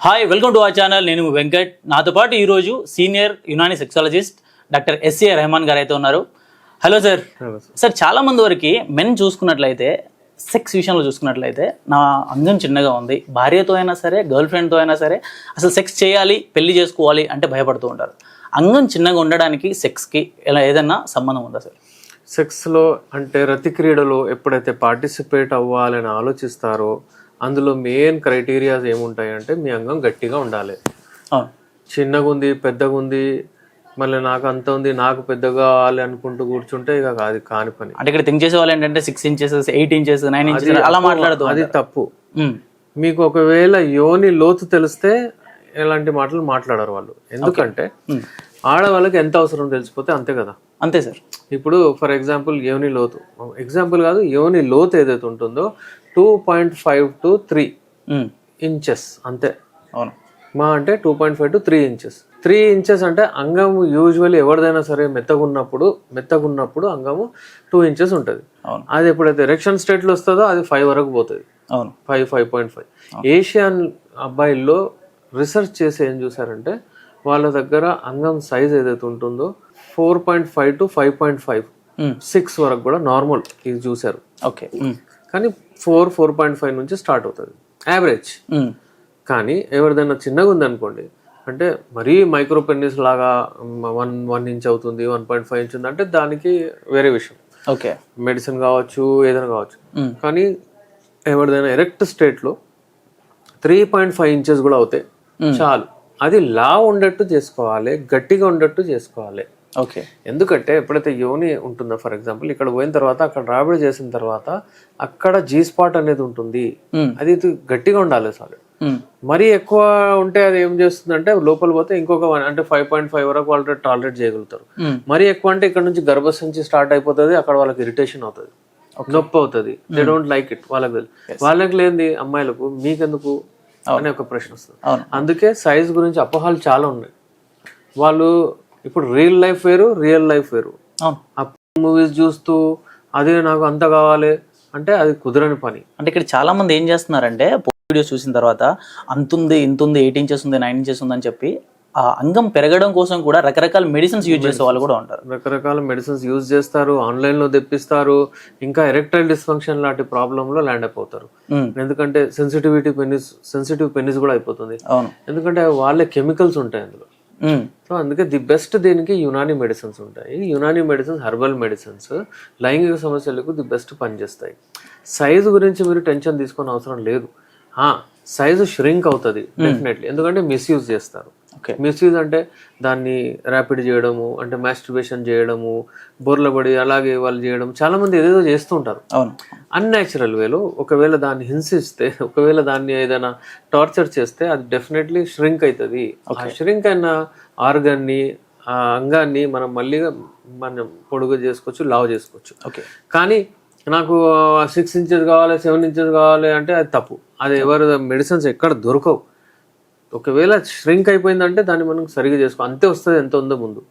Hi welcome to our channel. నేను వెంకట్. నాతో పాటు ఈరోజు senior Unani sexologist doctor S A Rehman గారు అయితే ఉన్నారు. Hello sir. సార్ చాలా మంది వరకు మెన్ చూసుకున్నట్లయితే సెక్స్ విషయంలో చూసుకున్నట్లయితే నా అంగం చిన్నగా ఉంది, భార్యతో అయినా సరే గర్ల్ ఫ్రెండ్తో అయినా సరే అసలు సెక్స్ చేయాలి పెళ్లి చేసుకోవాలి అంటే భయపడుతూ ఉంటారు. అంగం చిన్నగా ఉండడానికి సెక్స్కి ఇలా ఏదైనా సంబంధం ఉందా సార్? సెక్స్లో అంటే రతి క్రీడలో ఎప్పుడైతే పార్టిసిపేట్ అవ్వాలని ఆలోచిస్తారో అందులో మెయిన్ క్రైటీరియాస్ ఏముంటాయి అంటే మీ అంగం గట్టిగా ఉండాలి. చిన్నగా ఉంది, పెద్దగా ఉంది, మళ్ళీ నాకు అంత ఉంది, నాకు పెద్దగా కావాలి అనుకుంటూ కూర్చుంటే ఇక అది కాని పని. అంటే ఇక్కడ థింక్ చేసే వాళ్ళు ఏంటంటే 6 inches 8 inches 9 inches అలా మాట్లాడుతూ అది తప్పు. మీకు ఒకవేళ యోని లోతు తెలిస్తే ఎలాంటి మాటలు మాట్లాడరు వాళ్ళు. ఎందుకంటే ఆడవాళ్ళకి ఎంత అవసరం తెలిసిపోతే అంతే కదా. అంతే సార్. ఇప్పుడు ఫర్ ఎగ్జాంపుల్ యోని లోతు, ఎగ్జాంపుల్ కాదు, యోని లోతు ఏదైతే ఉంటుందో 2.5 to 3 inches అంతే. అవును. మా అంటే 2.5 to 3 inches. 3 inches అంటే అంగము యూజువల్లీ ఎవరిదైనా సరే మెత్తగున్నప్పుడు అంగము 2 inches ఉంటుంది. అది ఎప్పుడైతే ఎరెక్షన్ స్టేట్లో వస్తుందో అది 5 వరకు పోతుంది. అవును. 5.5. ఏషియన్ అబ్బాయిల్లో రీసెర్చ్ చేసి ఏం చూసారంటే వాళ్ళ దగ్గర అంగం సైజ్ ఏదైతే ఉంటుందో 4.5 to 5.5 6 వరకు కూడా నార్మల్ ఇది చూసారు. ఓకే. కానీ 4.5 నుంచి స్టార్ట్ అవుతుంది యావరేజ్. కానీ ఎవరిదైనా చిన్నగా ఉంది అనుకోండి, అంటే మరీ మైక్రో పెన్నిస్ లాగా 1 inch అవుతుంది, 1.5 inch ఉంది అంటే దానికి వేరే విషయం. ఓకే. మెడిసిన్ కావచ్చు, ఏదైనా కావచ్చు. కానీ ఎవరిదైనా ఎరెక్ట్ స్టేట్లో 3.5 inches కూడా అవుతాయి చాలు. అది లా ఉండట్టు చేసుకోవాలి, గట్టిగా ఉండట్టు చేసుకోవాలి. ఓకే. ఎందుకంటే ఎప్పుడైతే యోని ఉంటుందో, ఫర్ ఎగ్జాంపుల్ ఇక్కడ పోయిన తర్వాత అక్కడ రాబడి చేసిన తర్వాత అక్కడ జీ స్పాట్ అనేది ఉంటుంది, అది గట్టిగా ఉండాలి సార్. మరీ ఎక్కువ ఉంటే అది ఏం చేస్తుంది అంటే లోపల పోతే ఇంకొక అంటే 5.5 వరకు వాళ్ళు టాలరేట్ చేయగలుగుతారు. మరీ ఎక్కువ అంటే ఇక్కడ నుంచి గర్భసంచి స్టార్ట్ అయిపోతుంది, అక్కడ వాళ్ళకి ఇరిటేషన్ అవుతుంది, నొప్పి అవుతుంది. They don't like it. వాళ్ళకి లేనిది అమ్మాయిలకు మీకెందుకు అనే ఒక ప్రశ్న వస్తుంది. అందుకే సైజ్ గురించి అపోహలు చాలా ఉన్నాయి. వాళ్ళు ఇప్పుడు రియల్ లైఫ్ వేరు, రియల్ లైఫ్ వేరు. మూవీస్ చూస్తూ అదే నాకు అంత కావాలి అంటే అది కుదరని పని. అంటే ఇక్కడ చాలా మంది ఏం చేస్తున్నారంటే వీడియోస్ చూసిన తర్వాత అంతుంది ఇంతుంది 8 inches ఉంది 9 inches ఉంది అని చెప్పి ఆ అంగం పెరగడం కోసం కూడా రకరకాల మెడిసిన్స్ యూజ్ చేసే వాళ్ళు కూడా ఉంటారు. రకరకాల మెడిసిన్స్ యూజ్ చేస్తారు, ఆన్లైన్ లో తెప్పిస్తారు, ఇంకా ఎరెక్టైల్ డిస్ఫంక్షన్ లాంటి ప్రాబ్లమ్ లో ల్యాండ్ అయిపోతారు. ఎందుకంటే సెన్సిటివ్ పెన్నిస్ కూడా అయిపోతుంది. ఎందుకంటే వాళ్ళే కెమికల్స్ ఉంటాయి అందులో. సో అందుకే ది బెస్ట్ దీనికి యునాని మెడిసిన్స్ ఉంటాయి. యునాని మెడిసిన్స్ హెర్బల్ మెడిసిన్స్ లైంగిక సమస్యలకు ది బెస్ట్ పనిచేస్తాయి. సైజు గురించి మీరు టెన్షన్ తీసుకునే అవసరం లేదు. సైజు ష్రింక్ అవుతుంది డెఫినెట్లీ, ఎందుకంటే మిస్యూజ్ చేస్తారు. మిస్యూజ్ అంటే దాన్ని ర్యాపిడ్ చేయడము, అంటే మాస్టర్బేషన్ చేయడము, బొర్లబడి అలాగే వాళ్ళు చేయడం, చాలా మంది ఏదేదో చేస్తూ ఉంటారు అన్యాచురల్ వేలో. ఒకవేళ దాన్ని హింసిస్తే, ఒకవేళ దాన్ని ఏదైనా టార్చర్ చేస్తే అది డెఫినెట్లీ ష్రింక్ అవుతుంది. ఆ ష్రింక్ అయిన ఆర్గన్ని, ఆ అంగాన్ని మనం పొడుగు చేసుకోవచ్చు, లావ్ చేసుకోవచ్చు. కానీ నాకు 6 inches కావాలి, 7 inches కావాలి అంటే అది తప్పు. అది ఎవరు మెడిసిన్స్ ఎక్కడ దొరకవు. ఒకవేళ ష్రింక్ అయిపోయిందంటే దాన్ని మనం సరిగా చేసుకో, అంతే వస్తుంది ఎంత ఉందో ముందు.